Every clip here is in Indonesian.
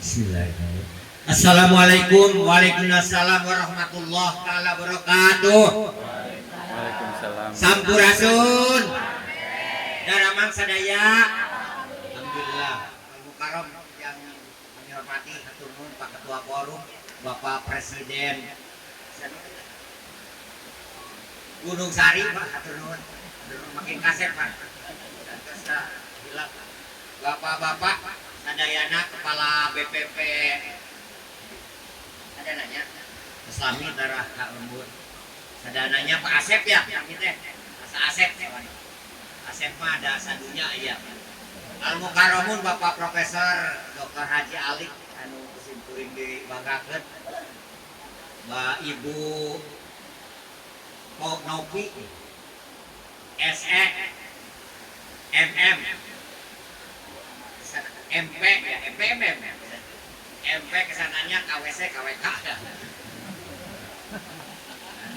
Bismillahirrahmanirrahim. Assalamualaikum waalaikumsalam warahmatullahi wabarakatuh. Waalaikumsalam. Sampurasun. Daramang sadaya. Alhamdulillah. Al-Mukarram yang kami hormati hatur nuhun Pak Ketua Forum, Bapak Presiden Gunung Sari, Pak hatur nuhun. Makin kasep Pak. Terus bilang Bapak-bapak sadayana kepala BPP ada nanya Islami darah Kak Lembut sadananya Pak Asep ya kami teh Masa Asep Asep mah ada sadunya iya Al-Mukarramun Bapak Profesor Dr. Haji Alik anu kusimpuring dibanggakeun Mbak Ibu Pok Nopi SE MM MP ya MPM MP kesananya KWC KWK.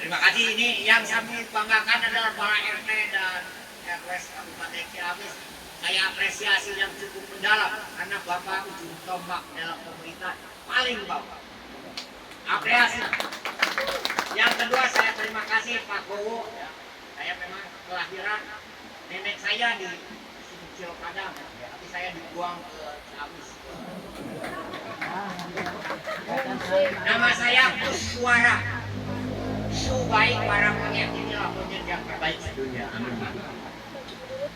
Terima kasih. Ini yang kami banggakan adalah para RT dan RW Kabupaten Ciamis. Saya apresiasi yang cukup mendalam karena Bapak ujung tombak dalam pemerintah paling bawah. Apresiasi. Yang kedua saya terima kasih Pak Bowo. Ya. Saya memang kelahiran nenek saya di Cil Padang, tapi saya dibuang ke Ciamis. Nama saya Puswara. Baik para monyet inilah monyet yang terbaik sedunia. Amin.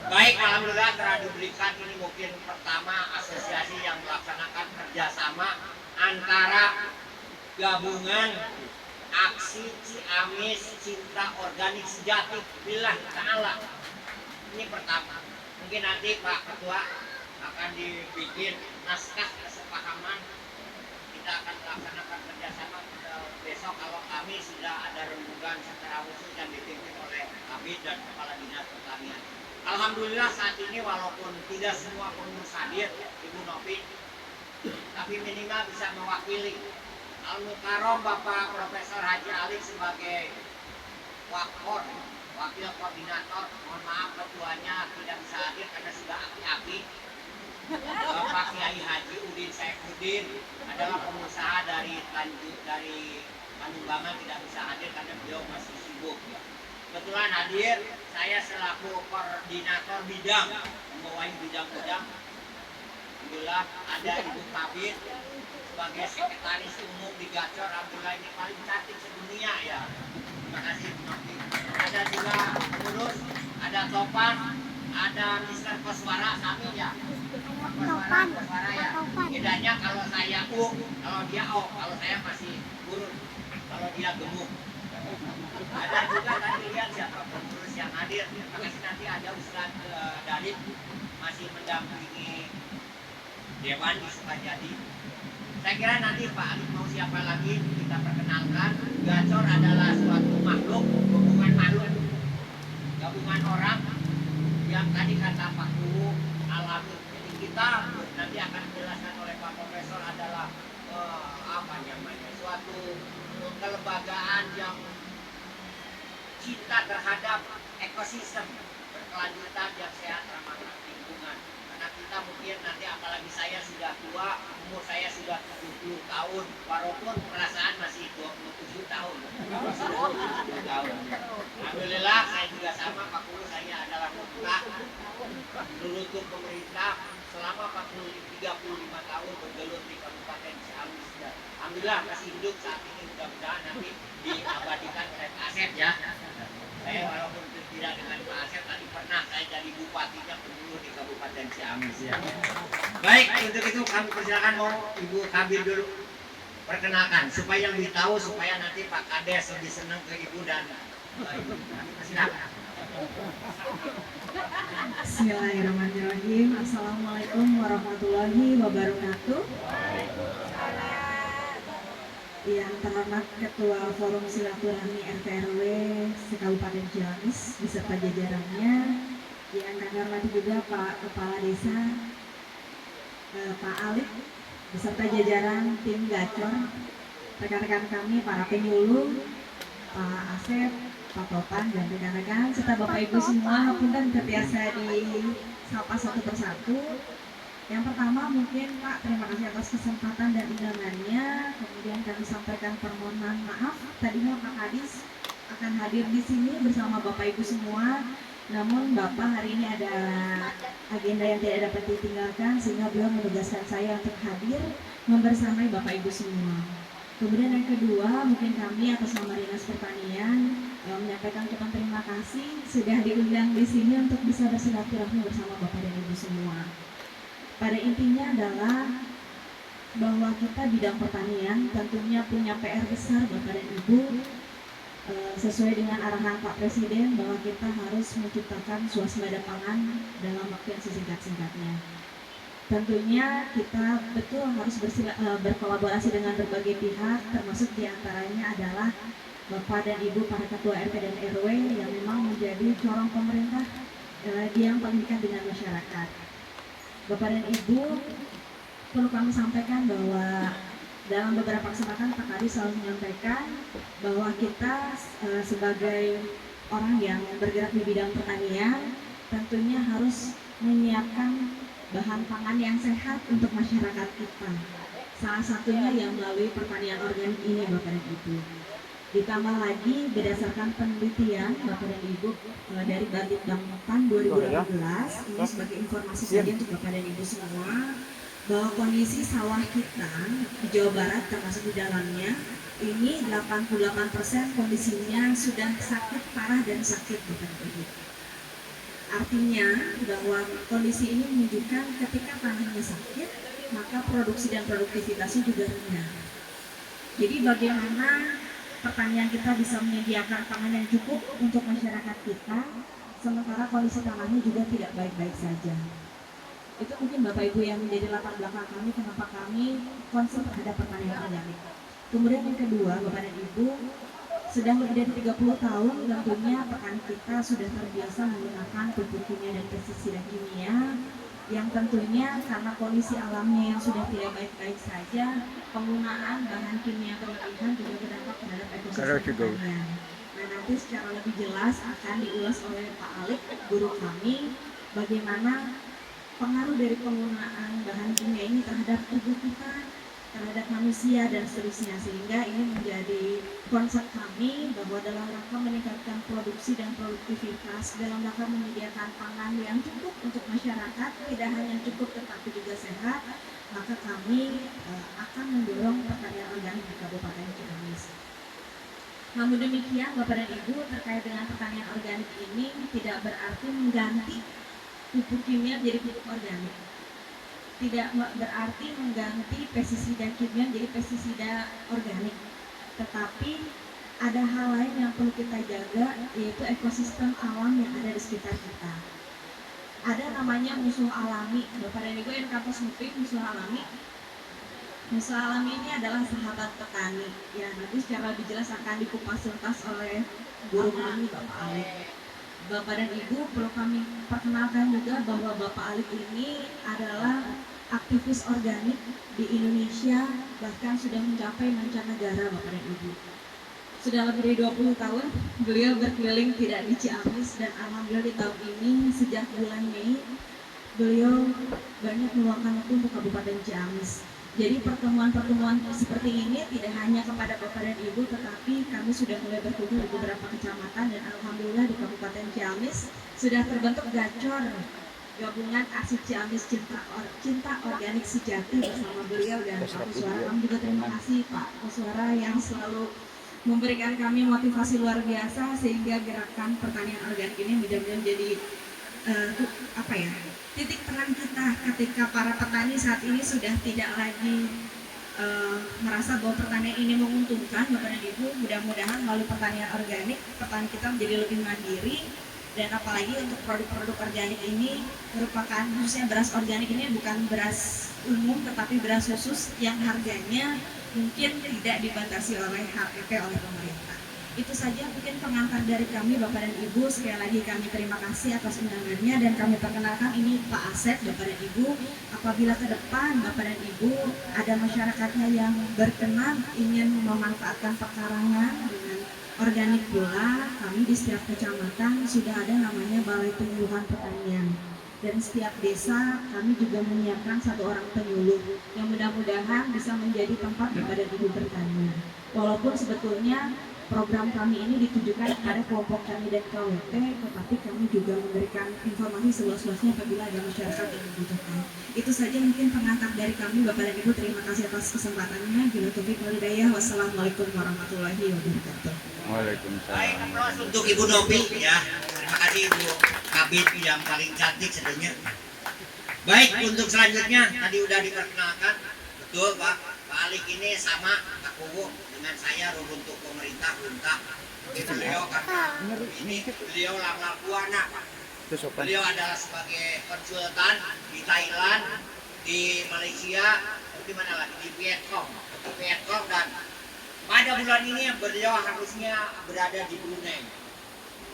Baik, alhamdulillah telah diberikan ini mungkin pertama asosiasi yang melaksanakan kerjasama antara gabungan aksi Ciamis Cinta Organik Sejati Billah Ta'ala. Ini pertama. Mungkin nanti Pak Ketua akan dibikin naskah kesepahaman. Kita akan melaksanakan kerjasama besok kalau kami sudah ada rembukan secara khusus yang dipimpin oleh Kabid dan Kepala Dinas Pertanian. Alhamdulillah saat ini walaupun tidak semua pengurus hadir Ibu Novi, tapi minimal bisa mewakili Al-Mukarram Bapak Profesor Haji Alik sebagai wakil koordinator. Mohon maaf ketuanya tidak bisa hadir karena sudah aki-aki. Bapak Kiai Haji Udin Saifuddin adalah pengusaha dari Panumbangan tidak bisa hadir karena beliau masih sibuk. Kebetulan hadir saya selaku koordinator bidang membawahi bidang-bidang. Alhamdulillah ada Ibu Kabid sebagai sekretaris umum di Gacor. Alhamdulillah ini paling cantik sedunia ya. Terima kasih Bu Novi. Ada juga pengurus, ada Topan, ada Mr. Koswara Samin ya. Koswara ya. Bedanya kalau saya U, kalau dia O, kalau saya masih kurun, kalau dia gemuk. Ada juga tadi lihat siapa pengurus yang hadir. Terima kasih nanti ada Ustaz Dalib masih mendampingi Dewan di Sukajadi. Saya kira nanti Pak Alif mau siapa lagi kita perkenalkan. Gacor adalah suatu makhluk, gabungan orang yang tadi kata Pak Guru alami. Jadi kita nanti akan dijelaskan oleh Pak Profesor adalah suatu kelembagaan yang cinta terhadap ekosistem berkelanjutan yang sehat ramah lingkungan. Karena kita mungkin nanti apalagi saya sudah tua, umur saya sudah 70 tahun, walaupun perasaan masih 27 tahun. Alhamdulillah saya juga sama Pak Guru, saya adalah mutlak menuntut pemerintah selama 35 tahun bergelut di Kabupaten Ciamis. Alhamdulillah masih hidup saat ini, mudah-mudahan nanti diabadikan oleh Pak Asep ya. Saya walaupun tidak dengan Pak Asep, tadi pernah saya jadi bupatinya pendulu di Kabupaten Ciamis ya. Baik, untuk itu kami persilakan mau Ibu Kabir dulu perkenalkan supaya lebih tahu, supaya nanti Pak Kades lebih senang ke Ibu dan Ibu. Silakan. Bismillahirrahmanirrahim. Assalamualaikum warahmatullahi wabarakatuh. Yang terhormat Ketua Forum Silaturahmi RT/RW se-Kabupaten Ciamis beserta jajarannya, yang kami hormati juga Pak Kepala Desa, Pak Alik beserta jajaran tim Gacor, rekan-rekan kami para penyuluh, Pak Asep, Pak Topan dan rekan-rekan serta Bapak Ibu semua, punten terbiasa di sapa satu persatu. Yang pertama mungkin Pak, terima kasih atas kesempatan dan undangannya. Kemudian kami sampaikan permohonan maaf. Tadinya Pak Kadis akan hadir di sini bersama Bapak Ibu semua. Namun Bapak hari ini ada agenda yang tidak dapat ditinggalkan sehingga beliau menugaskan saya untuk hadir membersamai Bapak Ibu semua. Kemudian yang kedua, mungkin kami atas nama Dinas Pertanian menyampaikan ucapan terima kasih sudah diundang di sini untuk bisa bersilaturahmi bersama Bapak dan Ibu semua. Pada intinya adalah bahwa kita bidang pertanian tentunya punya PR besar Bapak dan Ibu, sesuai dengan arahan Pak Presiden bahwa kita harus menciptakan swasembada pangan dalam waktu yang sesingkat-singkatnya. Tentunya kita betul harus berkolaborasi dengan berbagai pihak, termasuk diantaranya adalah Bapak dan Ibu para Ketua RT dan RW yang memang menjadi corong pemerintah yang paling dekat dengan masyarakat. Bapak dan Ibu, perlu kami sampaikan bahwa dalam beberapa kesempatan Pak Kadis selalu menyampaikan bahwa kita sebagai orang yang bergerak di bidang pertanian tentunya harus menyiapkan bahan pangan yang sehat untuk masyarakat kita. Salah satunya yang melalui pertanian organik ini Bapak dan Ibu. Ditambah lagi berdasarkan penelitian Bapak dan Ibu dari Balitbang 2018, ini sebagai informasi saja untuk Bapak dan Ibu semua, bahwa kondisi sawah kita di Jawa Barat termasuk di dalamnya ini 88% kondisinya sudah sakit parah dan sakit Bapak dan Ibu. Artinya bahwa kondisi ini menunjukkan ketika tanahnya sakit maka produksi dan produktivitasnya juga rendah. Jadi bagaimana pertanian kita bisa menyediakan pangan yang cukup untuk masyarakat kita sementara kondisi tanahnya juga tidak baik-baik saja. Itu mungkin Bapak Ibu yang menjadi latar belakang kami kenapa kami concern terhadap pertanian organik. Kemudian yang kedua, Bapak dan Ibu, sudah lebih dari 30 tahun tentunya petani kita sudah terbiasa menggunakan pupuk kimia dan pestisida kimia yang tentunya karena kondisi alamnya yang sudah tidak baik-baik saja, penggunaan bahan kimia berlebihan juga berdampak terhadap ekosistem pertanian. Nah, nanti secara lebih jelas akan diulas oleh Pak Alik, guru kami, bagaimana pengaruh dari penggunaan bahan kimia ini terhadap tubuh kita, terhadap manusia dan seterusnya, sehingga ini menjadi konsep kami bahwa dalam rangka meningkatkan produksi dan produktivitas, dalam rangka menyediakan pangan yang cukup untuk masyarakat, tidak hanya cukup tetapi juga sehat, maka kami akan mendorong pertanian organik di Kabupaten Ciamis. Namun demikian Bapak dan Ibu, terkait dengan pertanian organik ini tidak berarti mengganti pupuk kimia menjadi pupuk organik. Tidak berarti mengganti pestisida kimia jadi pestisida organik, tetapi ada hal lain yang perlu kita jaga, yaitu ekosistem alam yang ada di sekitar kita. Ada namanya musuh alami, Bapak dan Ibu yang kampus MUPIK, musuh alami. Musuh alami ini adalah sahabat petani. Ya, nanti secara lebih jelas akan dikupas tuntas oleh guru kami Bapak Alik. Bapak dan Ibu, perlu kami perkenalkan juga bahwa Bapak Alik ini adalah aktivis organik di Indonesia, bahkan sudah mencapai mancanegara Bapak dan Ibu. Sudah lebih dari 20 tahun beliau berkeliling tidak di Ciamis, dan alhamdulillah di tahun ini sejak bulan Mei beliau banyak meluangkan waktu untuk Kabupaten Ciamis. Jadi pertemuan-pertemuan seperti ini tidak hanya kepada Bapak dan Ibu, tetapi kami sudah mulai berkunjung di beberapa kecamatan, dan alhamdulillah di Kabupaten Ciamis sudah terbentuk Gacor, gabungan aksi Ciamis cinta organik sejati bersama beliau dan Pak Kuswara. Kami juga terima kasih Pak Kuswara yang selalu memberikan kami motivasi luar biasa sehingga gerakan pertanian organik ini benar-benar menjadi titik terang kita ketika para petani saat ini sudah tidak lagi merasa bahwa pertanian ini menguntungkan. Bapak dan Ibu, mudah-mudahan melalui pertanian organik petani kita menjadi lebih mandiri. Dan apalagi untuk produk-produk organik ini merupakan, khususnya beras organik ini bukan beras umum tetapi beras khusus yang harganya mungkin tidak dibatasi oleh HPP oleh pemerintah. Itu saja mungkin pengantar dari kami Bapak dan Ibu. Sekali lagi kami terima kasih atas undangannya, dan kami perkenalkan ini Pak Asep. Bapak dan Ibu, apabila ke depan Bapak dan Ibu ada masyarakatnya yang berkenan ingin memanfaatkan pekarangan dengan organik pula, kami di setiap kecamatan sudah ada namanya Balai Tumbuhan Pertanian. Dan setiap desa kami juga menyiapkan 1 orang penyuluh yang mudah-mudahan bisa menjadi tempat Badan Ibu bertanya. Walaupun sebetulnya program kami ini ditujukan kepada kelompok tani dan KWT, tetapi kami juga memberikan informasi seluas-luasnya apabila ada masyarakat yang membutuhkan. Itu saja mungkin pengantar dari kami, Bapak dan Ibu. Terima kasih atas kesempatannya. Bila taufiq wal hidayah. Wassalamualaikum warahmatullahi wabarakatuh. Waalaikumsalam. Baik, aplaus untuk Ibu Novi ya. Terima kasih Ibu Kabit yang paling cantik sebenarnya. Baik, untuk selanjutnya tadi udah diperkenalkan, betul Pak. Pak Alik ini sama Pak Kuwu dengan saya untuk pemerintah Unta. Beliau karena ini beliau lama Buana Pak. Beliau adalah sebagai konsultan di Thailand, di Malaysia, di mana lagi di Vietcong, dan pada bulan ini beliau harusnya berada di Brunei.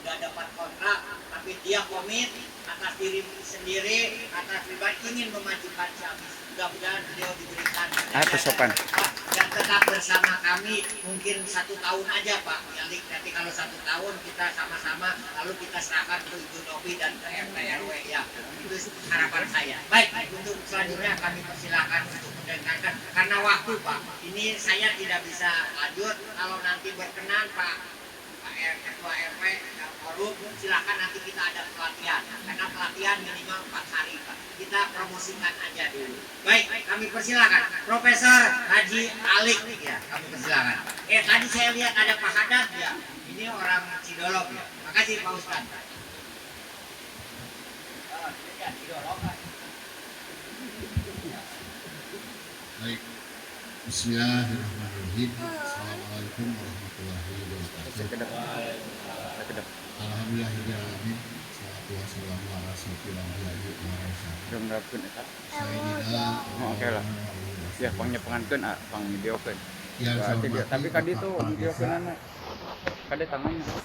Sudah dapat kontrak, tapi dia komit atas diri sendiri, atas pribadi ingin memajukan Ciamis. Mudah-mudahan beliau diberikan Sopan. dan tetap bersama kami mungkin 1 tahun aja Pak. Nanti kalau 1 tahun kita sama-sama lalu kita serahkan ke Ibu Novi dan ke RT RW ya. Itu harapan saya. Baik, untuk selanjutnya kami persilakan untuk mendengarkan karena waktu Pak. Ini saya tidak bisa lanjut kalau nanti berkenan Pak Ketua RW dan Forum, silakan nanti kita ada pelatihan karena pelatihan minimal 4 hari Pak. Kita promosikan aja dulu. Baik, kami persilakan Profesor Haji Alik ya, kami persilakan. Tadi saya lihat ada Pak Haddad ya, ini orang Cidolog ya. Makasih Pak Ustaz. Baik, Bismillahirrahmanirrahim. Assalamualaikum warahmatullahi wabarakatuh. Alhamdulillahirrahmanirrahim. Salatu wassalamu ala sayyidina Muhammadin. Oke lah. Ya, pangnya pang video kan. Yang saya hormati Tapi kadi itu Kepala video Desa, kan kade tangannya.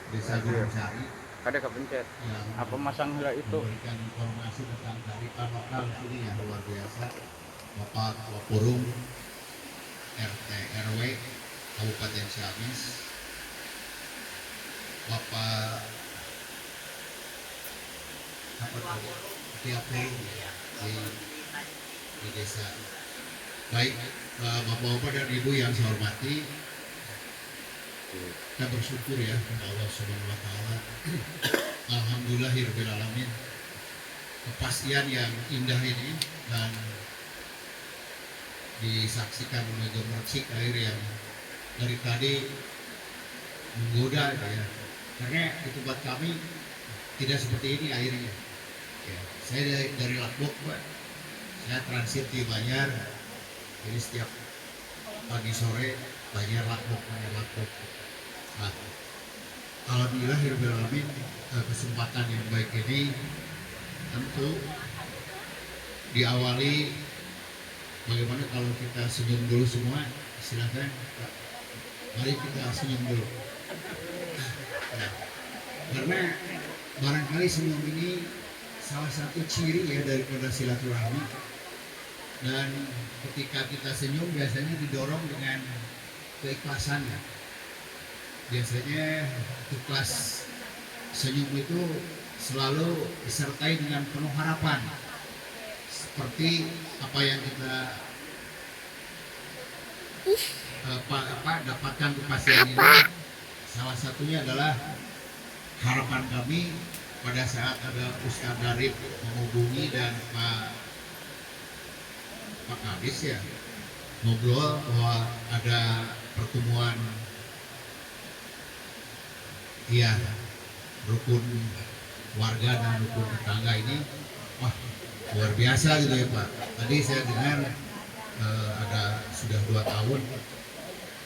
Desa Gunung Sari Kade kepencet. yang Apa masang hela itu? memberikan informasi tentang kearifan lokal sini yang luar biasa. Bapak Wapurung RT RW Kabupaten Ciamis, Bapak apa tadi TAP di desa. Baik, Bapak-bapak dan Ibu yang saya hormati, kita bersyukur ya kepada Allah Subhanahu wa taala. Alhamdulillahirabbil alamin. Kepastian yang indah ini dan disaksikan oleh gemercik air yang dari tadi menggoda ya. Karena di tempat kami tidak seperti ini airnya. Ya, saya dari Lakbok, Pak. Saya transit di Banjar. Jadi setiap pagi sore Banjar Lakbok. Nah, alhamdulillahirabbil alamin, kesempatan yang baik ini tentu diawali bagaimana kalau kita senyum dulu semua. Silakan Pak. Mari kita senyum dulu. Nah, karena barangkali senyum ini salah satu ciri ya daripada silaturahmi. Dan ketika kita senyum biasanya didorong dengan keikhlasan ya. Biasanya ikhlas senyum itu selalu disertai dengan penuh harapan. Seperti apa yang kita dapatkan kepastian ini, salah satunya adalah harapan kami pada saat ada Ustadz Darif menghubungi dan Pak Kadis ya ngobrol bahwa ada pertemuan ya rukun warga dan rukun tetangga ini, wah luar biasa gitu ya Pak. Tadi saya dengar ada sudah 2 tahun.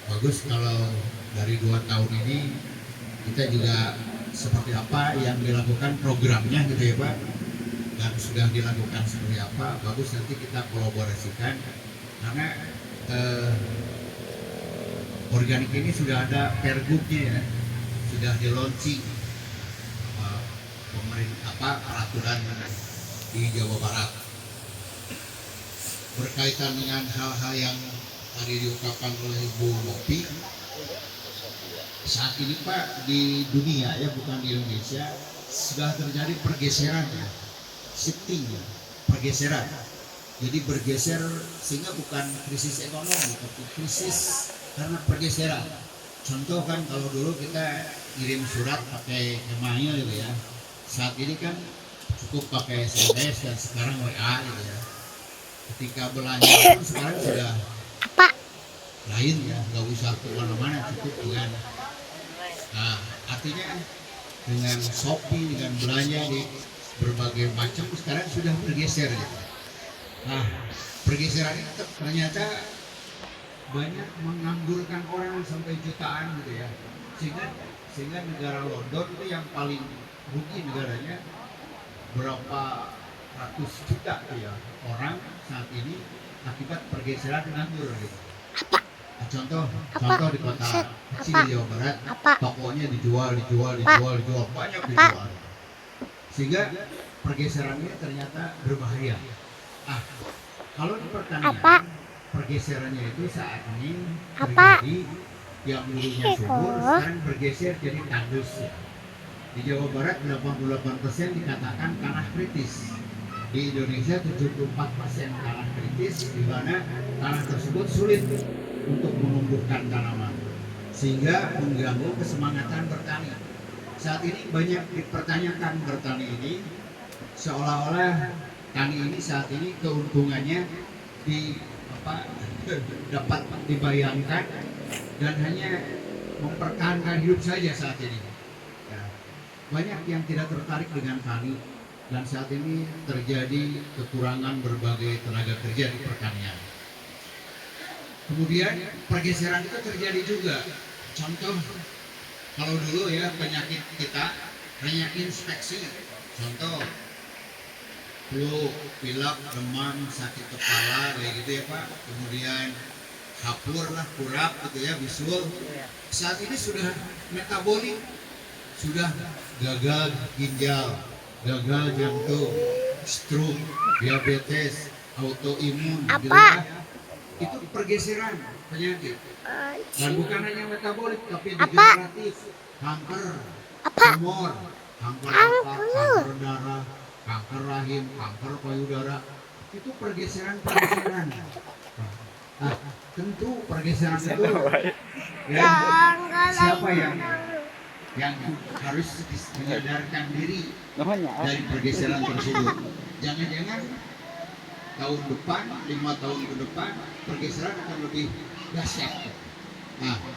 Bagus kalau dari 2 tahun ini kita juga seperti apa yang dilakukan programnya gitu ya Pak, dan sudah dilakukan seperti apa. Bagus, nanti kita kolaborasikan karena organik ini sudah ada pergubnya ya, sudah di launching pemerintah peraturan di Jawa Barat berkaitan dengan hal-hal yang tadi diungkapkan oleh Ibu Novi. Saat ini Pak, di dunia ya, bukan di Indonesia, sudah terjadi pergeseran ya, shifting ya, pergeseran. Jadi bergeser sehingga bukan krisis ekonomi tapi krisis karena pergeseran. Contoh kan kalau dulu kita kirim surat pakai email gitu ya, saat ini kan cukup pakai SMS dan sekarang WA gitu ya. Ketika belanja pun sekarang sudah lain ya, nggak usah kemana-mana, cukup dengan artinya dengan Shopee, dengan belanja di berbagai macam sekarang sudah bergeser gitu. Nah, pergeseran ini ternyata banyak menganggurkan orang sampai jutaan gitu ya, sehingga negara London itu yang paling rugi negaranya berapa ratus juta tuh ya orang saat ini akibat pergeseran nganggur gitu. Nah, contoh di kota kecil di Jawa Barat, tokonya dijual banyak dijual, sehingga pergeseran ini ternyata berbahaya. Kalau di pertanian pergeserannya itu saat ini terjadi yang dulunya subur sekarang bergeser jadi tandus ya. Di Jawa Barat 88% dikatakan tanah kritis. Di Indonesia 74% tanah kritis, di mana tanah tersebut sulit untuk menumbuhkan tanaman sehingga mengganggu kesemangatan bertani. Saat ini banyak dipertanyakan bertani ini, seolah-olah tani ini saat ini keuntungannya dapat dibayangkan dan hanya mempertahankan hidup saja saat ini. Ya, banyak yang tidak tertarik dengan tani dan saat ini terjadi kekurangan berbagai tenaga kerja di pertanian. Kemudian pergeseran itu terjadi juga. Contoh kalau dulu ya penyakit kita hanya inspeksi. Contoh flu, pilek, demam, sakit kepala, kayak gitu ya Pak. Kemudian hapur lah, kurap gitu ya, bisul. Saat ini sudah metabolik, sudah gagal ginjal, gagal jantung, stroke, diabetes, autoimun, gitu ya. Itu pergeseran penyakit. Dan bukan hanya metabolik, tapi degeneratif, kanker, tumor, kanker otak, kanker darah, kanker rahim, kanker payudara, itu pergeseran. Nah, tentu pergeseran itu ya, siapa yang harus menyadarkan diri dari pergeseran tersebut. Jangan-jangan tahun depan, 5 tahun ke depan, pergeseran akan lebih dahsyat. Nah,